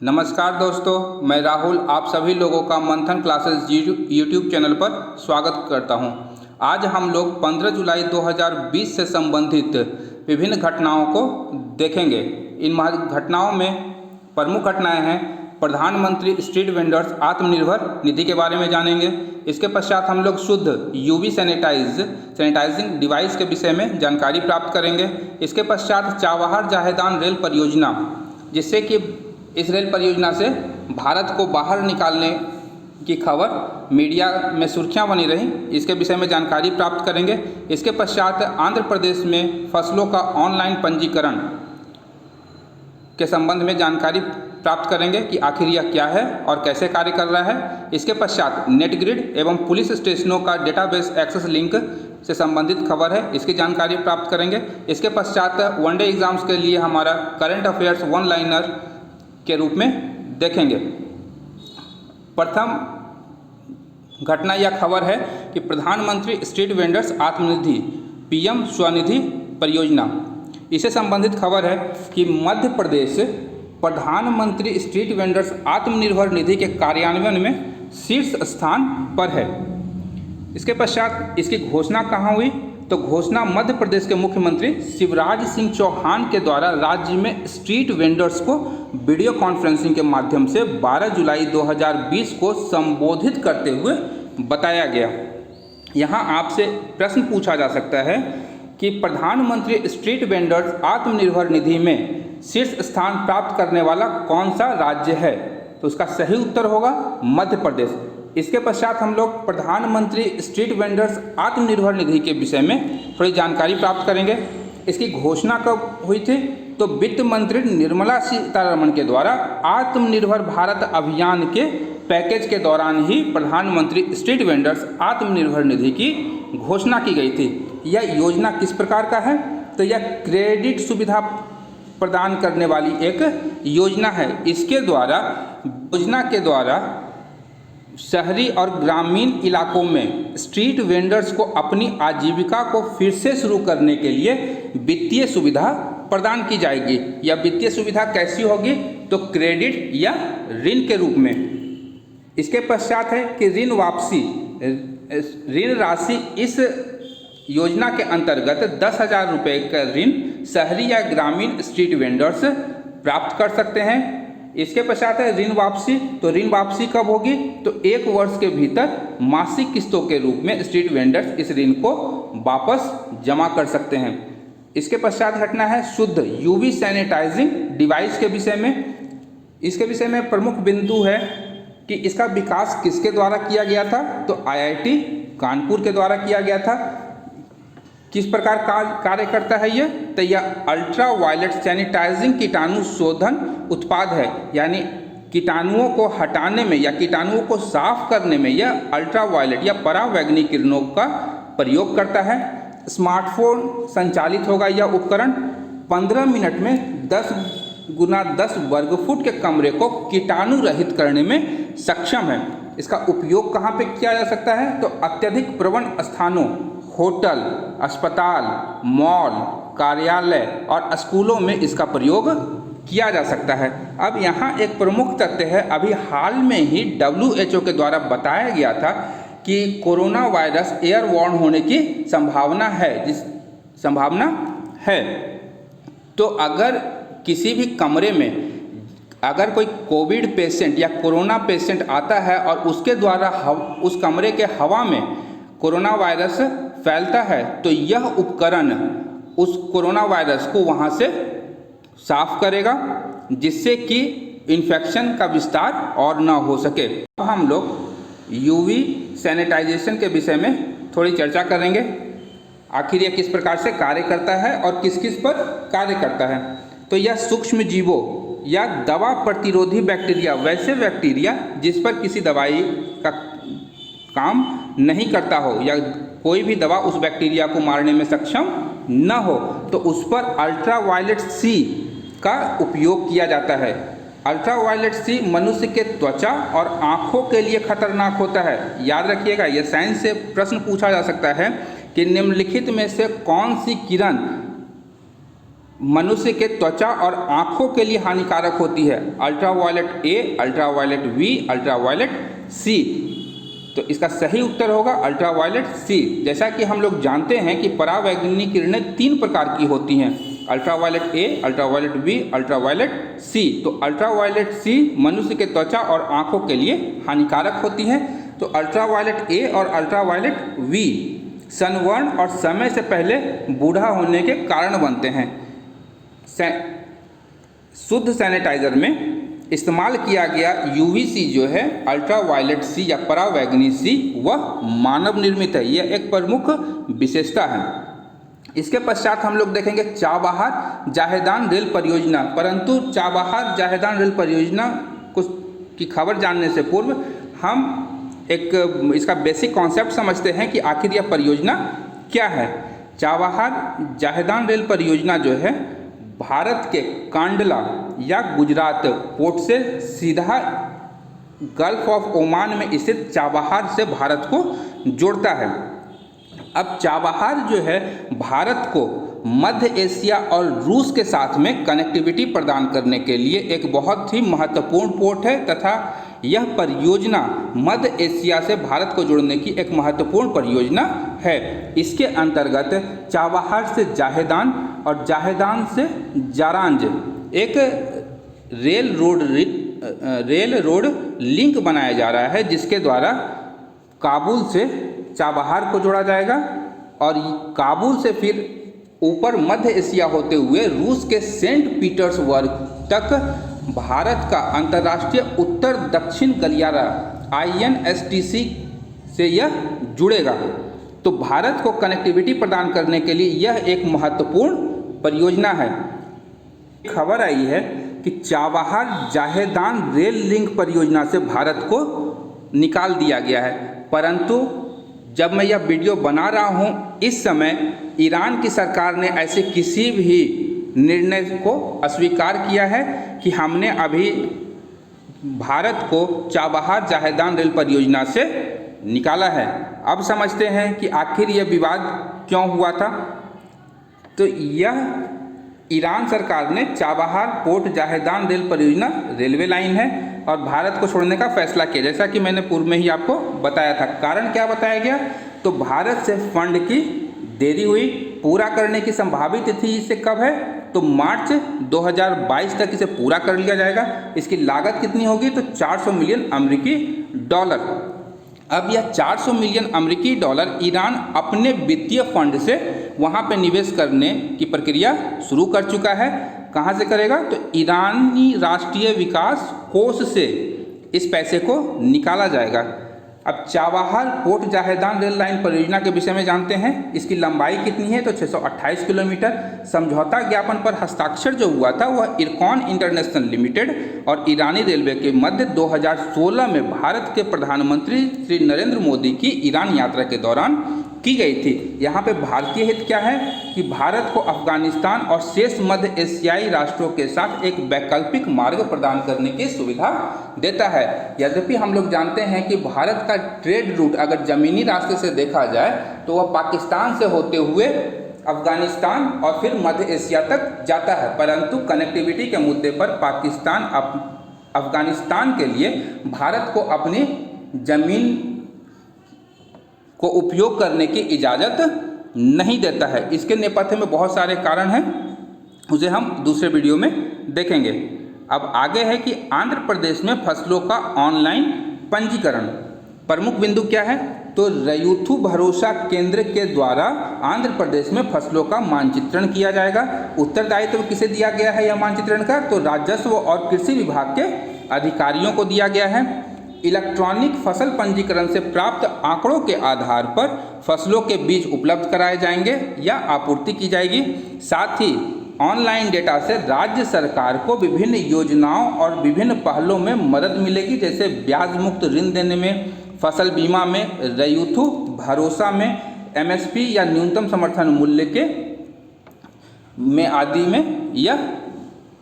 नमस्कार दोस्तों, मैं राहुल आप सभी लोगों का मंथन क्लासेस यूट्यूब चैनल पर स्वागत करता हूं। आज हम लोग 15 जुलाई 2020 से संबंधित विभिन्न घटनाओं को देखेंगे। इन घटनाओं में प्रमुख घटनाएं हैं प्रधानमंत्री स्ट्रीट वेंडर्स आत्मनिर्भर निधि के बारे में जानेंगे। इसके पश्चात हम लोग शुद्ध यूवी सैनिटाइजिंग डिवाइस के विषय में जानकारी प्राप्त करेंगे। इसके पश्चात चाबहार जाहेदान रेल परियोजना, जिससे कि इस रेल परियोजना से भारत को बाहर निकालने की खबर मीडिया में सुर्खियां बनी रही, इसके विषय में जानकारी प्राप्त करेंगे। इसके पश्चात आंध्र प्रदेश में फसलों का ऑनलाइन पंजीकरण के संबंध में जानकारी प्राप्त करेंगे कि आखिर यह क्या है और कैसे कार्य कर रहा है। इसके पश्चात नेट ग्रिड एवं पुलिस स्टेशनों का डेटाबेस एक्सेस लिंक से संबंधित खबर है, इसकी जानकारी प्राप्त करेंगे। इसके पश्चात वनडे एग्जाम्स के लिए हमारा करंट अफेयर्स वन लाइनर के रूप में देखेंगे। प्रथम घटना या खबर है कि प्रधानमंत्री स्ट्रीट वेंडर्स आत्मनिधि पीएम स्वनिधि परियोजना, इससे संबंधित खबर है कि मध्य प्रदेश प्रधानमंत्री स्ट्रीट वेंडर्स आत्मनिर्भर निधि के कार्यान्वयन में शीर्ष स्थान पर है। इसके पश्चात इसकी घोषणा कहाँ हुई, तो घोषणा मध्य प्रदेश के मुख्यमंत्री शिवराज सिंह चौहान के द्वारा राज्य में स्ट्रीट वेंडर्स को वीडियो कॉन्फ्रेंसिंग के माध्यम से 12 जुलाई 2020 को संबोधित करते हुए बताया गया। यहाँ आपसे प्रश्न पूछा जा सकता है कि प्रधानमंत्री स्ट्रीट वेंडर्स आत्मनिर्भर निधि में शीर्ष स्थान प्राप्त करने वाला कौन सा राज्य है, तो उसका सही उत्तर होगा मध्य प्रदेश। इसके पश्चात हम लोग प्रधानमंत्री स्ट्रीट वेंडर्स आत्मनिर्भर निधि के विषय में थोड़ी जानकारी प्राप्त करेंगे। इसकी घोषणा कब हुई थी, तो वित्त मंत्री निर्मला सीतारमण के द्वारा आत्मनिर्भर भारत अभियान के पैकेज के दौरान ही प्रधानमंत्री स्ट्रीट वेंडर्स आत्मनिर्भर निधि की घोषणा की गई थी। यह योजना किस प्रकार का है, तो यह क्रेडिट सुविधा प्रदान करने वाली एक योजना है। इसके द्वारा योजना के द्वारा शहरी और ग्रामीण इलाकों में स्ट्रीट वेंडर्स को अपनी आजीविका को फिर से शुरू करने के लिए वित्तीय सुविधा प्रदान की जाएगी। यह वित्तीय सुविधा कैसी होगी, तो क्रेडिट या ऋण के रूप में। इसके पश्चात है कि ऋण राशि इस योजना के अंतर्गत 10,000 रुपये का ऋण शहरी या ग्रामीण स्ट्रीट वेंडर्स प्राप्त कर सकते हैं। इसके पश्चात है ऋण वापसी, तो ऋण वापसी कब होगी, तो 1 वर्ष के भीतर मासिक किस्तों के रूप में स्ट्रीट वेंडर्स इस ऋण को वापस जमा कर सकते हैं। इसके पश्चात घटना है शुद्ध यूवी सैनिटाइजिंग डिवाइस के विषय में। इसके विषय में प्रमुख बिंदु है कि इसका विकास किसके द्वारा किया गया था, तो आईआईटी कानपुर के द्वारा किया गया था। किस प्रकार कार्य करता है ये, तो यह अल्ट्रा वायलेट सैनिटाइजिंग कीटाणु शोधन उत्पाद है, यानी कीटाणुओं को हटाने में या कीटाणुओं को साफ करने में यह अल्ट्रा वायलेट या परावैंगनी किरणों का प्रयोग करता है। स्मार्टफोन संचालित होगा यह उपकरण 15 मिनट में 10 गुना 10 वर्ग फुट के कमरे को कीटाणु रहित करने में सक्षम है। इसका उपयोग कहाँ पे किया जा सकता है, तो अत्यधिक प्रवण स्थानों, होटल, अस्पताल, मॉल, कार्यालय और स्कूलों में इसका प्रयोग किया जा सकता है। अब यहाँ एक प्रमुख तथ्य है, अभी हाल में ही WHO के द्वारा बताया गया था कि कोरोना वायरस एयरबॉर्न होने की संभावना है। तो अगर किसी भी कमरे में अगर कोई कोविड पेशेंट या कोरोना पेशेंट आता है और उसके द्वारा उस कमरे के हवा में कोरोना वायरस फैलता है, तो यह उपकरण उस कोरोना वायरस को वहाँ से साफ करेगा, जिससे कि इन्फेक्शन का विस्तार और ना हो सके। अब हम लोग यूवी सैनिटाइजेशन के विषय में थोड़ी चर्चा करेंगे। आखिर यह किस प्रकार से कार्य करता है और किस किस पर कार्य करता है, तो यह सूक्ष्म जीवों या दवा प्रतिरोधी बैक्टीरिया, वैसे बैक्टीरिया जिस पर किसी दवाई का काम नहीं करता हो या कोई भी दवा उस बैक्टीरिया को मारने में सक्षम न हो, तो उस पर अल्ट्रा वायलेट सी का उपयोग किया जाता है। अल्ट्रा वायलेट सी मनुष्य के त्वचा और आँखों के लिए खतरनाक होता है। याद रखिएगा, यह साइंस से प्रश्न पूछा जा सकता है कि निम्नलिखित में से कौन सी किरण मनुष्य के त्वचा और आँखों के लिए हानिकारक होती है। Ultraviolet A, ultraviolet V, ultraviolet C. तो इसका सही उत्तर होगा अल्ट्रावायलेट सी। जैसा कि हम लोग जानते हैं कि परावैंगनी किरणें 3 प्रकार की होती हैं, ultraviolet A, ultraviolet B, ultraviolet C. तो अल्ट्रावायलेट सी मनुष्य के त्वचा और आँखों के लिए हानिकारक होती है। तो अल्ट्रावायलेट ए और अल्ट्रावायलेट वी सनबर्न और समय से पहले बूढ़ा होने के कारण बनते हैं। शुद्ध सैनिटाइजर में इस्तेमाल किया गया यूवीसी जो है अल्ट्रावायलेट सी या परावैंगनी सी, वह मानव निर्मित है। यह एक प्रमुख विशेषता है। इसके पश्चात हम लोग देखेंगे चाबहार जाहेदान रेल परियोजना। परंतु चाबहार जाहेदान रेल परियोजना की खबर जानने से पूर्व हम एक इसका बेसिक कॉन्सेप्ट समझते हैं कि आखिर यह परियोजना क्या है। चाबहार जाहेदान रेल परियोजना जो है भारत के कांडला या गुजरात पोर्ट से सीधा गल्फ ऑफ ओमान में स्थित चाबहार से भारत को जोड़ता है। अब चाबहार जो है भारत को मध्य एशिया और रूस के साथ में कनेक्टिविटी प्रदान करने के लिए एक बहुत ही महत्वपूर्ण पोर्ट है तथा यह परियोजना मध्य एशिया से भारत को जोड़ने की एक महत्वपूर्ण परियोजना है। इसके अंतर्गत चाबहार से जाहेदान और जाहेदान से जारांज एक रेल रोड लिंक बनाया जा रहा है, जिसके द्वारा काबुल से चाबहार को जोड़ा जाएगा और काबुल से फिर ऊपर मध्य एशिया होते हुए रूस के सेंट पीटर्सबर्ग तक भारत का अंतर्राष्ट्रीय उत्तर दक्षिण गलियारा INSTC से यह जुड़ेगा। तो भारत को कनेक्टिविटी प्रदान करने के लिए यह एक महत्वपूर्ण परियोजना है। खबर आई है कि चाबहार जाहेदान रेल लिंक परियोजना से भारत को निकाल दिया गया है, परंतु जब मैं यह वीडियो बना रहा हूँ इस समय ईरान की सरकार ने ऐसे किसी भी निर्णय को अस्वीकार किया है कि हमने अभी भारत को चाबहार जाहेदान रेल परियोजना से निकाला है। अब समझते हैं कि आखिर यह विवाद क्यों हुआ था। तो यह ईरान सरकार ने चाबहार पोर्ट जाहेदान रेल परियोजना रेलवे लाइन है और भारत को छोड़ने का फैसला किया, जैसा कि मैंने पूर्व में ही आपको बताया था। कारण क्या बताया गया, तो भारत से फंड की देरी हुई। पूरा करने की संभावित तिथि इसे कब है, तो मार्च 2022 तक इसे पूरा कर लिया जाएगा। इसकी लागत कितनी होगी, तो 400 मिलियन अमेरिकी डॉलर। अब यह 400 मिलियन अमेरिकी डॉलर ईरान अपने वित्तीय फंड से वहाँ पे निवेश करने की प्रक्रिया शुरू कर चुका है। कहाँ से करेगा, तो ईरानी राष्ट्रीय विकास कोष से इस पैसे को निकाला जाएगा। अब Chabahar port Zahedan rail line परियोजना के विषय में जानते हैं। इसकी लंबाई कितनी है, तो 628 किलोमीटर। समझौता ज्ञापन पर हस्ताक्षर जो हुआ था वह इरकॉन इंटरनेशनल लिमिटेड और ईरानी रेलवे के मध्य 2016 में भारत के प्रधानमंत्री श्री नरेंद्र मोदी की ईरान यात्रा के दौरान की गई थी। यहाँ पे भारतीय हित क्या है कि भारत को अफगानिस्तान और शेष मध्य एशियाई राष्ट्रों के साथ एक वैकल्पिक मार्ग प्रदान करने की सुविधा देता है। यद्यपि हम लोग जानते हैं कि भारत का ट्रेड रूट अगर ज़मीनी रास्ते से देखा जाए तो वह पाकिस्तान से होते हुए अफगानिस्तान और फिर मध्य एशिया तक जाता है, परंतु कनेक्टिविटी के मुद्दे पर पाकिस्तान अफगानिस्तान के लिए भारत को अपनी ज़मीन को उपयोग करने की इजाज़त नहीं देता है। इसके नेपथ्य में बहुत सारे कारण हैं, उसे हम दूसरे वीडियो में देखेंगे। अब आगे है कि आंध्र प्रदेश में फसलों का ऑनलाइन पंजीकरण। प्रमुख बिंदु क्या है, तो रयूथु भरोसा केंद्र के द्वारा आंध्र प्रदेश में फसलों का मानचित्रण किया जाएगा। उत्तरदायित्व किसे दिया गया है यह मानचित्रण का, तो राजस्व और कृषि विभाग के अधिकारियों को दिया गया है। इलेक्ट्रॉनिक फसल पंजीकरण से प्राप्त आंकड़ों के आधार पर फसलों के बीज उपलब्ध कराए जाएंगे या आपूर्ति की जाएगी। साथ ही ऑनलाइन डेटा से राज्य सरकार को विभिन्न योजनाओं और विभिन्न पहलों में मदद मिलेगी, जैसे ब्याज मुक्त ऋण देने में, फसल बीमा में, रयूथु भरोसा में, MSP या न्यूनतम समर्थन मूल्य के में आदि में यह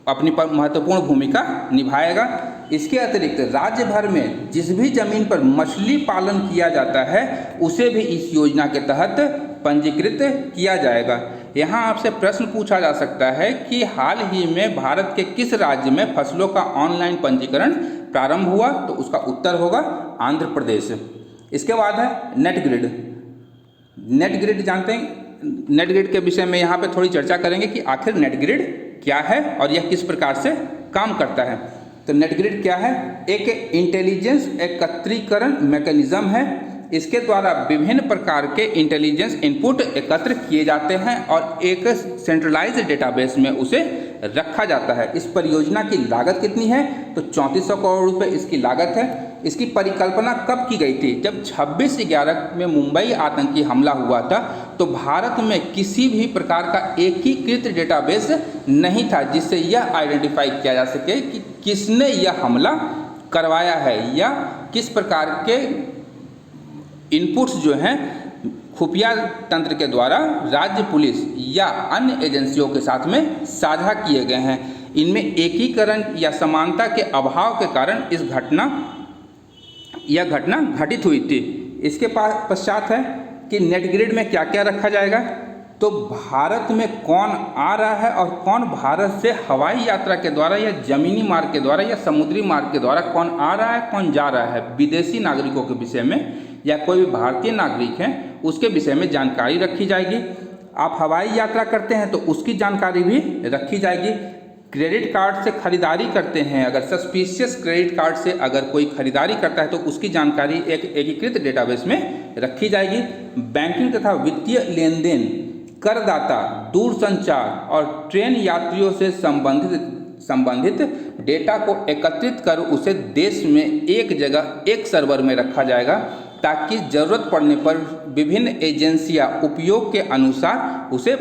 अपनी महत्वपूर्ण भूमिका निभाएगा। इसके अतिरिक्त राज्य भर में जिस भी जमीन पर मछली पालन किया जाता है उसे भी इस योजना के तहत पंजीकृत किया जाएगा। यहाँ आपसे प्रश्न पूछा जा सकता है कि हाल ही में भारत के किस राज्य में फसलों का ऑनलाइन पंजीकरण प्रारंभ हुआ, तो उसका उत्तर होगा आंध्र प्रदेश। इसके बाद है नेट ग्रिड। नेट ग्रिड जानते हैं, नेट ग्रिड के विषय में यहाँ पे थोड़ी चर्चा करेंगे कि आखिर नेट ग्रिड क्या है और यह किस प्रकार से काम करता है। तो नेट ग्रिड क्या है? एक इंटेलिजेंस एकत्रीकरण मैकेनिज्म है। इसके द्वारा विभिन्न प्रकार के इंटेलिजेंस इनपुट एकत्र किए जाते हैं और एक सेंट्रलाइज्ड डेटाबेस में उसे रखा जाता है। इस परियोजना की लागत कितनी है? तो 3400 करोड़ रुपए इसकी लागत है। इसकी परिकल्पना कब की गई थी? जब 26/11 में मुंबई आतंकी हमला हुआ था, तो भारत में किसी भी प्रकार का एकीकृत डेटाबेस नहीं था जिससे यह आइडेंटिफाई किया जा सके कि किसने यह हमला करवाया है या किस प्रकार के इनपुट्स जो हैं खुफिया तंत्र के द्वारा राज्य पुलिस या अन्य एजेंसियों के साथ में साझा किए गए हैं। इनमें एकीकरण या समानता के अभाव के कारण यह घटना घटित हुई थी। इसके पश्चात है कि नेट ग्रिड में क्या क्या रखा जाएगा। तो भारत में कौन आ रहा है और कौन भारत से हवाई यात्रा के द्वारा या जमीनी मार्ग के द्वारा या समुद्री मार्ग के द्वारा कौन आ रहा है, कौन जा रहा है, विदेशी नागरिकों के विषय में या कोई भी भारतीय नागरिक हैं उसके विषय में जानकारी रखी जाएगी। आप हवाई यात्रा करते हैं तो उसकी जानकारी भी रखी जाएगी। क्रेडिट कार्ड से खरीदारी करते हैं, अगर सस्पिशियस क्रेडिट कार्ड से अगर कोई खरीदारी करता है तो उसकी जानकारी एक एकीकृत डेटाबेस में रखी जाएगी। बैंकिंग तथा वित्तीय लेन देन, करदाता, दूरसंचार और ट्रेन यात्रियों से संबंधित डेटा को एकत्रित कर उसे देश में एक जगह एक सर्वर में रखा जाएगा ताकि ज़रूरत पड़ने पर विभिन्न एजेंसियां उपयोग के अनुसार उसे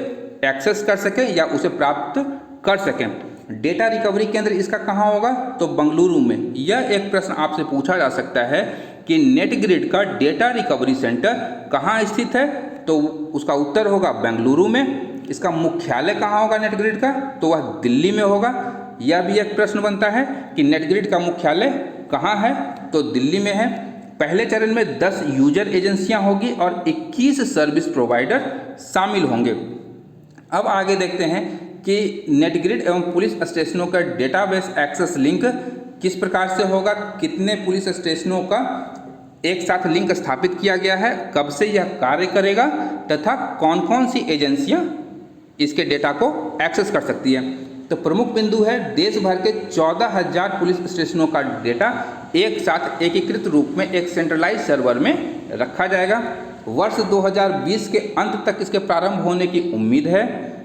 एक्सेस कर सकें या उसे प्राप्त कर सकें। डेटा रिकवरी केंद्र इसका कहाँ होगा? तो बेंगलुरु में। यह एक प्रश्न आपसे पूछा जा सकता है कि नेट ग्रिड का डेटा रिकवरी सेंटर कहाँ स्थित है, तो उसका उत्तर होगा बेंगलुरु में। इसका मुख्यालय कहाँ होगा नेट ग्रिड का? तो वह दिल्ली में होगा। यह भी एक प्रश्न बनता है कि नेट ग्रिड का मुख्यालय कहाँ है, तो दिल्ली में है। पहले चरण में 10 यूजर एजेंसियां होगी और 21 सर्विस प्रोवाइडर शामिल होंगे। अब आगे देखते हैं कि नेट ग्रिड एवं पुलिस स्टेशनों का डेटाबेस एक्सेस लिंक किस प्रकार से होगा, कितने पुलिस स्टेशनों का एक साथ लिंक स्थापित किया गया है, कब से यह कार्य करेगा तथा कौन कौन सी एजेंसियां इसके डेटा को एक्सेस कर सकती है। तो प्रमुख बिंदु है देश भर के 14,000 पुलिस स्टेशनों का डेटा एक साथ एकीकृत रूप में एक सेंट्रलाइज सर्वर में रखा जाएगा। वर्ष 2020 के अंत तक इसके प्रारंभ होने की उम्मीद है।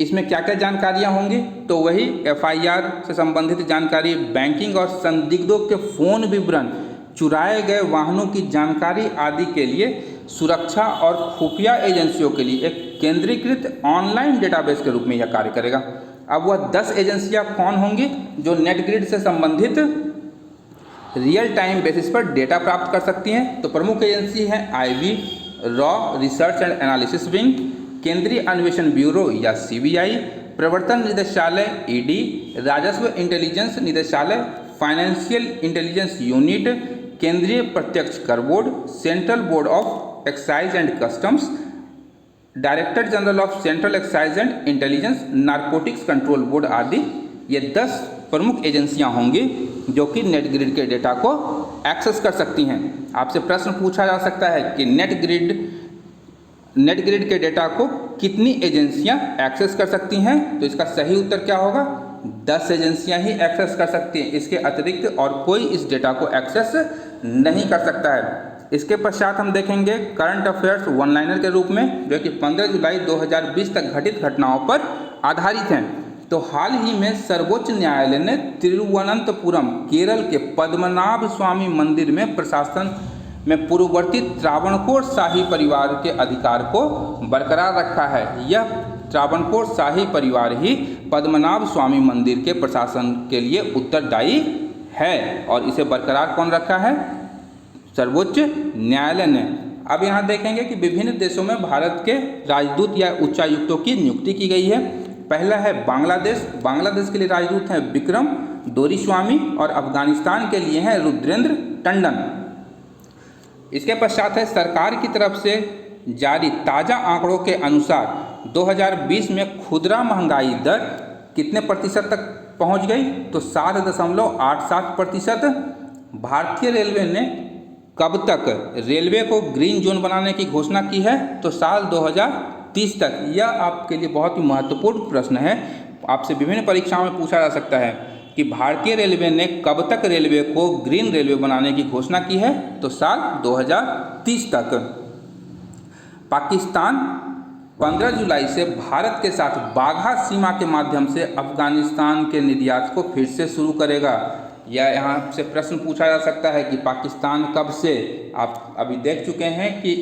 इसमें क्या क्या जानकारियां होंगी? तो वही FIR से संबंधित जानकारी, बैंकिंग और संदिग्धों के फ़ोन विवरण, चुराए गए वाहनों की जानकारी आदि के लिए सुरक्षा और खुफिया एजेंसियों के लिए एक केंद्रीकृत ऑनलाइन डेटाबेस के रूप में यह कार्य करेगा। अब वह 10 एजेंसियां कौन होंगी जो नेट ग्रिड से संबंधित रियल टाइम बेसिस पर डेटा प्राप्त कर सकती हैं? तो प्रमुख एजेंसी हैं IB, raw research and analysis wing, केंद्रीय अन्वेषण ब्यूरो या CBI, प्रवर्तन निदेशालय ED, राजस्व इंटेलिजेंस निदेशालय, फाइनेंशियल इंटेलिजेंस यूनिट, केंद्रीय प्रत्यक्ष कर board, central board of excise and customs, director general of central excise and intelligence, narcotics control board आदि। ये 10 प्रमुख एजेंसियां होंगी जो कि नेट ग्रिड के डेटा को एक्सेस कर सकती हैं। आपसे प्रश्न पूछा जा सकता है कि नेट ग्रिड के डेटा को कितनी एजेंसियां एक्सेस कर सकती हैं? तो इसका सही उत्तर क्या होगा? 10 एजेंसियां ही एक्सेस कर सकती हैं। इसके अतिरिक्त और कोई इस डेटा को एक्सेस नहीं कर सकता है। इसके पश्चात हम देखेंगे करंट अफेयर्स वन लाइनर के रूप में, जो कि 15 जुलाई 2020 तक घटित घटनाओं पर आधारित हैं। तो हाल ही में सर्वोच्च न्यायालय ने तिरुवनंतपुरम केरल के पद्मनाभ स्वामी मंदिर में प्रशासन में पूर्ववर्ती त्रावणकोर शाही परिवार के अधिकार को बरकरार रखा है। यह त्रावणकोर शाही परिवार ही पद्मनाभ स्वामी मंदिर के प्रशासन के लिए उत्तरदायी है और इसे बरकरार कौन रखा है? सर्वोच्च न्यायालय ने। अब यहाँ देखेंगे कि विभिन्न देशों में भारत के राजदूत या उच्चायुक्तों की नियुक्ति की गई है। पहला है बांग्लादेश। बांग्लादेश के लिए राजदूत हैं विक्रम दोरीस्वामी और अफगानिस्तान के लिए हैं रुद्रेंद्र टंडन। इसके पश्चात है सरकार की तरफ से जारी ताज़ा आंकड़ों के अनुसार 2020 में खुदरा महंगाई दर कितने प्रतिशत तक पहुंच गई? तो 7.87%। भारतीय रेलवे ने कब तक रेलवे को ग्रीन जोन बनाने की घोषणा की है? तो साल 2030 तक। यह आपके लिए बहुत ही महत्वपूर्ण प्रश्न है, आपसे विभिन्न परीक्षाओं में पूछा जा सकता है कि भारतीय रेलवे ने कब तक रेलवे को ग्रीन रेलवे बनाने की घोषणा की है? तो साल 2030 तक। पाकिस्तान 15 जुलाई से भारत के साथ बाघा सीमा के माध्यम से अफगानिस्तान के निर्यात को फिर से शुरू करेगा। या यहाँ से प्रश्न पूछा जा सकता है कि पाकिस्तान कब से? आप अभी देख चुके हैं कि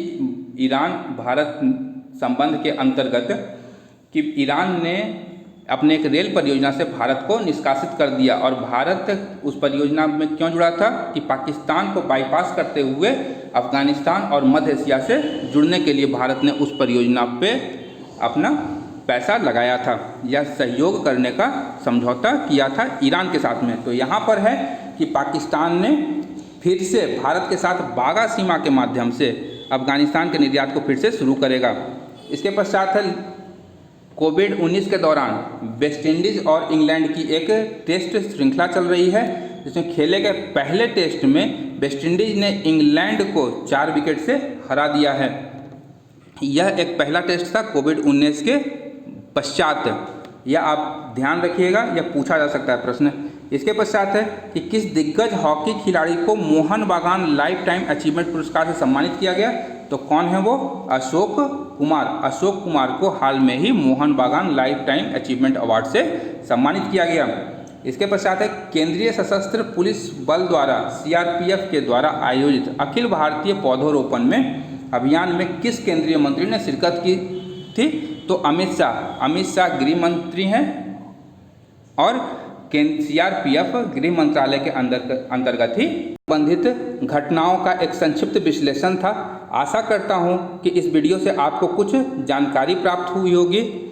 ईरान भारत संबंध के अंतर्गत कि ईरान ने अपने एक रेल परियोजना से भारत को निष्कासित कर दिया, और भारत उस परियोजना में क्यों जुड़ा था कि पाकिस्तान को बाईपास करते हुए अफगानिस्तान और मध्य एशिया से जुड़ने के लिए भारत ने उस परियोजना पे अपना पैसा लगाया था या सहयोग करने का समझौता किया था ईरान के साथ में। तो यहाँ पर है कि पाकिस्तान ने फिर से भारत के साथ बाघा सीमा के माध्यम से अफगानिस्तान के निर्यात को फिर से शुरू करेगा। इसके पश्चात है कोविड-19 के दौरान वेस्टइंडीज़ और इंग्लैंड की एक टेस्ट श्रृंखला चल रही है, जिसमें खेले गए पहले टेस्ट में वेस्टइंडीज़ ने इंग्लैंड को 4 विकेट से हरा दिया है। यह एक पहला टेस्ट था कोविड-19 के पश्चात। यह आप ध्यान रखिएगा, यह पूछा जा सकता है प्रश्न। इसके पश्चात है कि किस दिग्गज हॉकी खिलाड़ी को मोहन बागान लाइफ टाइम अचीवमेंट पुरस्कार से सम्मानित किया गया? तो कौन है वो? अशोक कुमार। अशोक कुमार को हाल में ही मोहन बागान लाइफ टाइम अचीवमेंट अवार्ड से सम्मानित किया गया। इसके पश्चात है केंद्रीय सशस्त्र पुलिस बल द्वारा CRPF के द्वारा आयोजित अखिल भारतीय पौधरोपण में अभियान में किस केंद्रीय मंत्री ने शिरकत की थी? तो अमित शाह। अमित शाह गृह मंत्री हैं और CRPF गृह मंत्रालय के अंतर्गत ही संबंधित घटनाओं का एक संक्षिप्त विश्लेषण था। आशा करता हूं कि इस वीडियो से आपको कुछ जानकारी प्राप्त हुई होगी।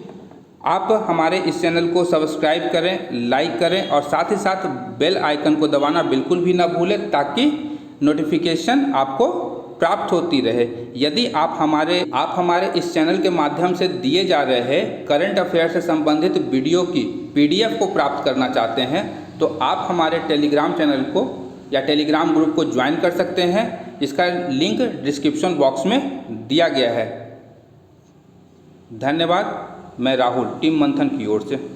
आप हमारे इस चैनल को सब्सक्राइब करें, लाइक करें और साथ ही साथ बेल आइकन को दबाना बिल्कुल भी ना भूलें, ताकि नोटिफिकेशन आपको प्राप्त होती रहे। यदि आप हमारे इस चैनल के माध्यम से दिए जा रहे करंट अफेयर से संबंधित वीडियो की PDF को प्राप्त करना चाहते हैं, तो आप हमारे टेलीग्राम चैनल को या टेलीग्राम ग्रुप को ज्वाइन कर सकते हैं। इसका लिंक डिस्क्रिप्शन बॉक्स में दिया गया है। धन्यवाद। मैं राहुल, टीम मंथन की ओर से।